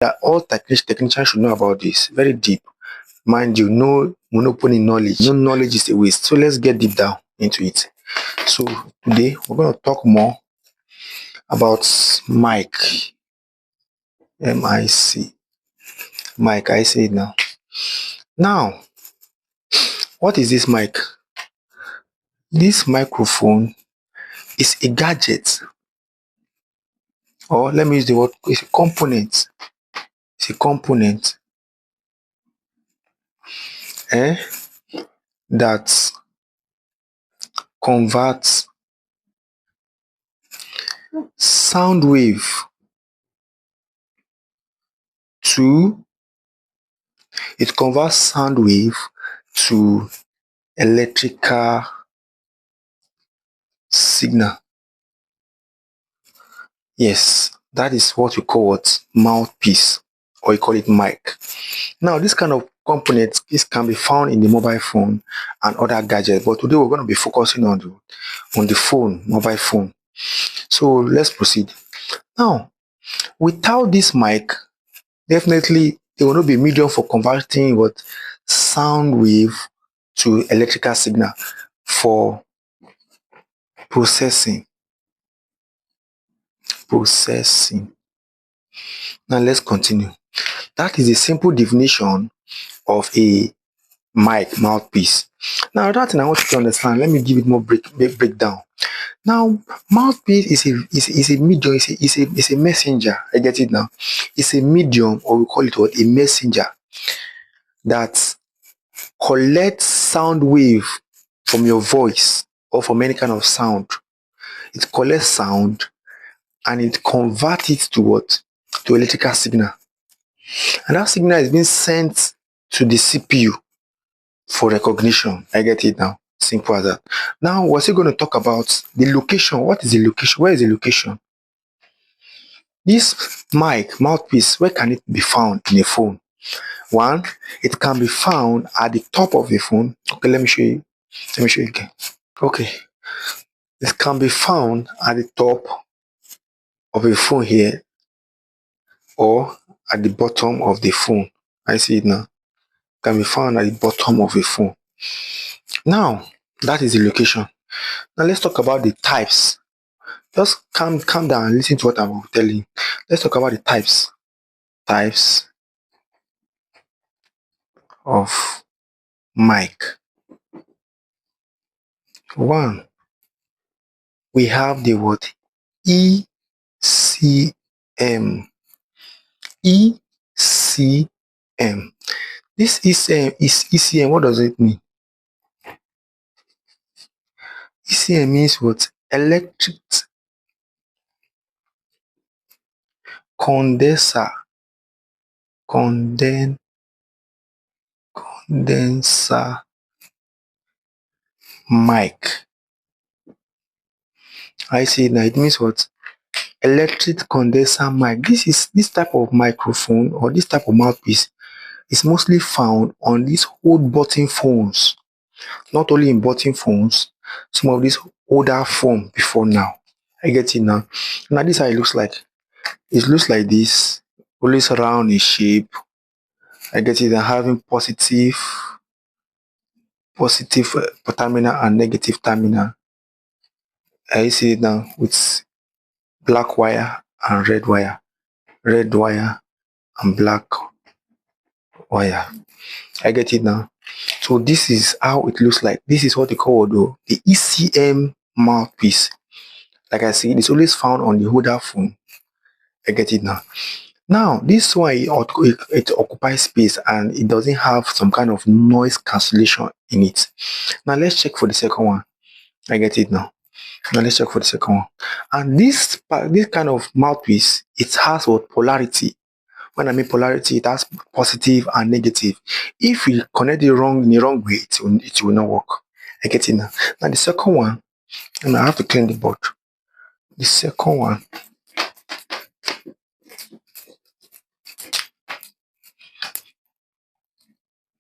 that all technicians should know about this. Very deep. Mind you, no monopoly knowledge. No knowledge is a waste. So let's get deep down into it. So today we're going to talk more about mic. M-I-C. Mic, I say it now. Now, what is this mic? This microphone is a gadget, or let me use the word, it's a component. It's a component that converts sound wave to electrical signal. Yes, that is what we call mouthpiece, or you call it mic. Now, this kind of component can be found in the mobile phone and other gadgets, but today we're going to be focusing on the phone, mobile phone. So let's proceed. Now, without this mic, definitely there will not be a medium for converting sound wave to electrical signal for processing. Now let's continue. That is a simple definition of a mic, mouthpiece. Now, another thing I want you to understand, let me give it more breakdown. Now, mouthpiece is a medium, is a messenger. I get it now. It's a medium, or we call it a messenger, that collects sound wave from your voice or from any kind of sound. It collects sound and it converts it to electrical signal. And that signal is being sent to the CPU for recognition. I get it now. Simple as that. Now, we're still going to talk about the location. What is the location? Where is the location? This mic, mouthpiece, where can it be found in a phone? One, it can be found at the top of the phone. Okay, let me show you. Let me show you again. Okay. It can be found at the top of a phone here, or at the bottom of the phone. I see it now. It can be found at the bottom of a phone. Now, that is the location. Now let's talk about the types. Just calm down and listen to what I'm telling you. Let's talk about the types. Types of mic. One, we have the word ECM. ECM. This ECM is ECM. What does it mean? ECM means what? Electric condenser mic. I see it now. It means what? Electric condenser mic. This type of microphone, or this type of mouthpiece, is mostly found on these old button phones. Not only in button phones, some of these older phones before now. I get it now. Now this is how it looks like. It looks like this, always round in shape. I get it, and having positive terminal and negative terminal. I see it now with black wire and red wire and black wire. I get it now. So this is how it looks like. This is what they call the ECM mouthpiece. Like I said, it's always found on the older phone. I get it now. Now, this one, it occupies space and it doesn't have some kind of noise cancellation in it. Now, let's check for the second one. I get it now. Now, let's check for the second one. And this kind of mouthpiece, it has what? Polarity. When I mean polarity, it has positive and negative. If we connect it in the wrong way, it will not work. I get it now. Now, the second one, and I have to clean the board. The second one,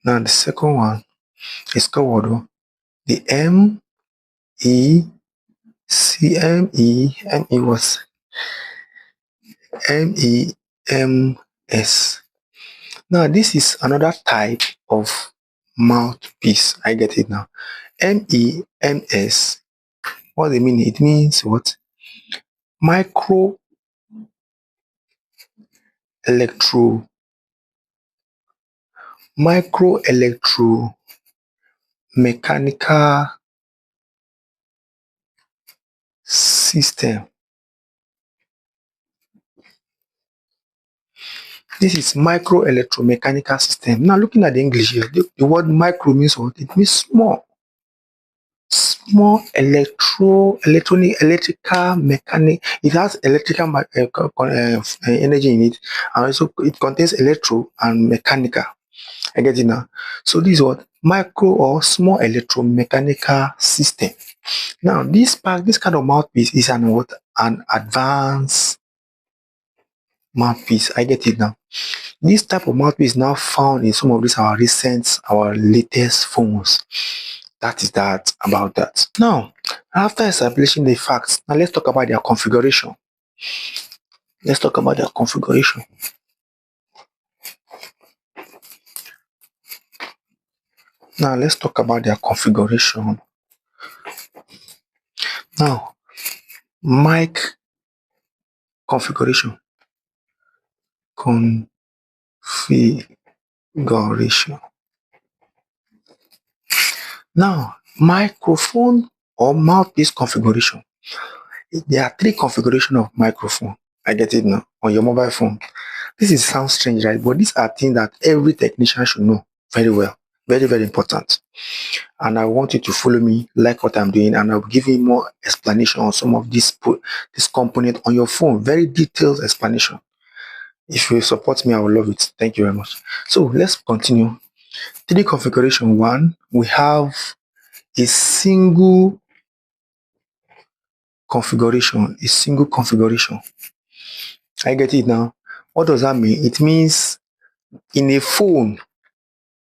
now the second one is called the Now this is another type of mouthpiece. I get it now. MEMS. What does it mean? It means what? Micro electro mechanical system. This is micro electromechanical system. Now looking at the English here, the word micro means what? It means small. Small electrical mechanic. It has electrical energy in it, and also it contains electro and mechanical. I get it now. So this is what micro or small electromechanical system. Now this kind of mouthpiece is an advanced mouthpiece. I get it now. This type of mouthpiece is now found in some of these our latest phones. That is that about that. Now, after establishing the facts, now let's talk about their configuration. Let's talk about their configuration. Now, let's talk about their configuration. Now, mic configuration. Configuration. Now, microphone or mouthpiece configuration. There are three configurations of microphone. I get it now on your mobile phone. This sounds strange, right? But these are things that every technician should know very well. Very, very important. And I want you to follow me, like what I'm doing, and I'll give you more explanation on some of this component on your phone. Very detailed explanation. If you support me, I will love it. Thank you very much. So let's continue. 3D configuration 1, we have a single configuration. I get it now. What does that mean? It means in a phone,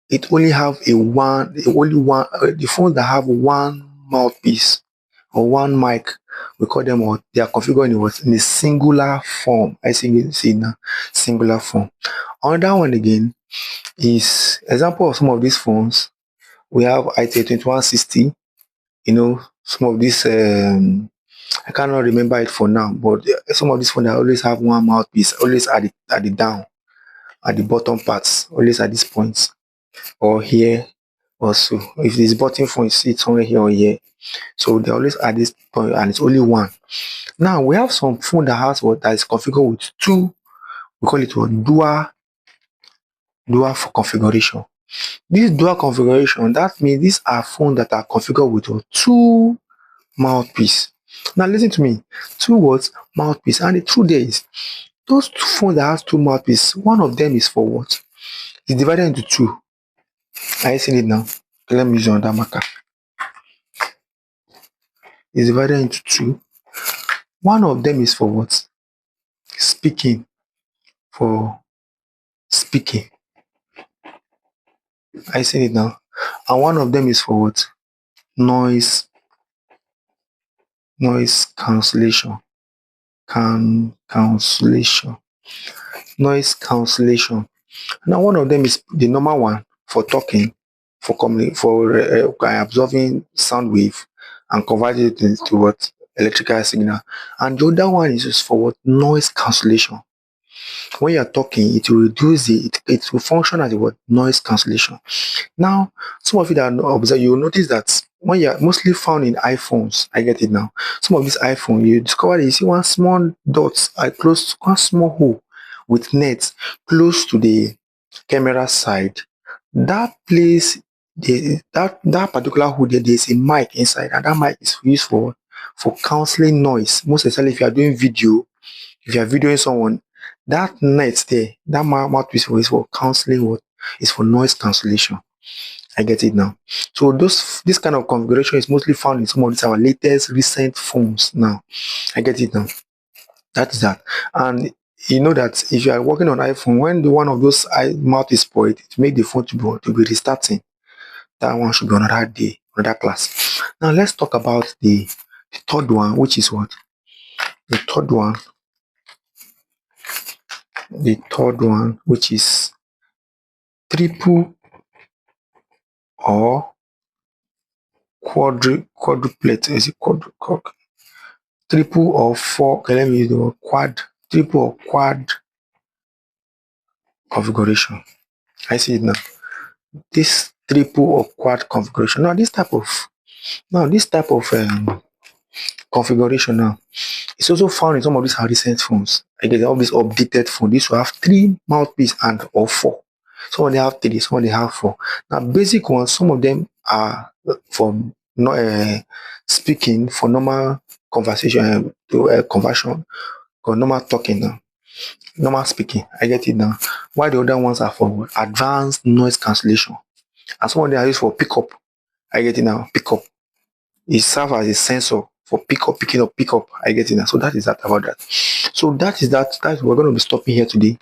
it only have the phones that have one mouthpiece or one mic, we call them, or they are configured in a singular form. I see now, singular form. Another one again is example of some of these phones. We have IT2160. Some of these I cannot remember it for now, but some of these phones that always have one mouthpiece, always at the down, at the bottom parts, always at this point, or here also. If this button phone, you see it somewhere here or here. So they always at this point, and it's only one. Now we have some phone that has that is configured with two. We call it dual configuration. This dual configuration, that means these are phones that are configured with two mouthpiece. Now listen to me, two words mouthpiece, and the truth there is those two phones that has two mouthpiece, one of them is for what? It's divided into two. Are you seeing it now? Okay, let me use another marker. It's divided into two. One of them is for what? Speaking. For speaking. I see it now. And one of them is for what? Noise cancellation. Noise cancellation. Now one of them is the normal one for talking, for absorbing sound wave and converting it into what? Electrical signal. And the other one is just for what? Noise cancellation. When you are talking, it will reduce it will function as a what? Noise cancellation. Now, some of you that observe, you will notice that when you are mostly found in iPhones, I get it now. Some of these iPhone, you discover that you see one small dot, one small hole with net close to the camera side. That place, that particular hole there is a mic inside, and that mic is used for cancelling noise. Most especially if you are doing video, if you are videoing someone, that net there, that mouthpiece is for cancelling what? Is for noise cancellation. I get it now. So this kind of configuration is mostly found in some of our latest recent phones now. I get it now. That is that. And you know that if you are working on iPhone, when one of those mouth is spoiled, it make the phone to be restarting. That one should be another day, another class. Now let's talk about the third one, which is what? The third one the third one, which is triple or quadruplet. Is it triple or four? Okay, let me use the word quad. Triple or quad configuration. I see it now. This triple or quad configuration. This type of configuration now, it's also found in some of these recent phones. I get all these updated phones. These will have three mouthpiece and or four. Some of them have three, some of them have four. Now, basic ones, some of them are for no, speaking, for normal conversation, to conversion, or normal talking now, normal speaking. I get it now. While the other ones are for advanced noise cancellation, and some of them are used for pickup. I get it now. Pickup. It serves as a sensor for picking up, pickup. I get it now. So that is that about that. So that is that. That we're going to be stopping here today.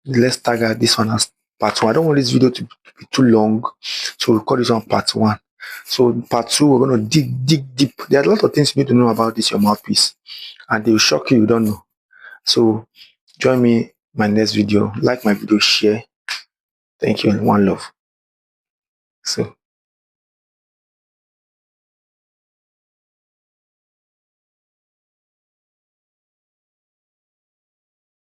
Let's tag this one as part one. I don't want this video to be too long, so we'll call this one part one. So part two, we're going to dig deep. There are a lot of things you need to know about this your mouthpiece, and they will shock you don't know. So join me in my next video. Like my video, share. Thank you, and one love. So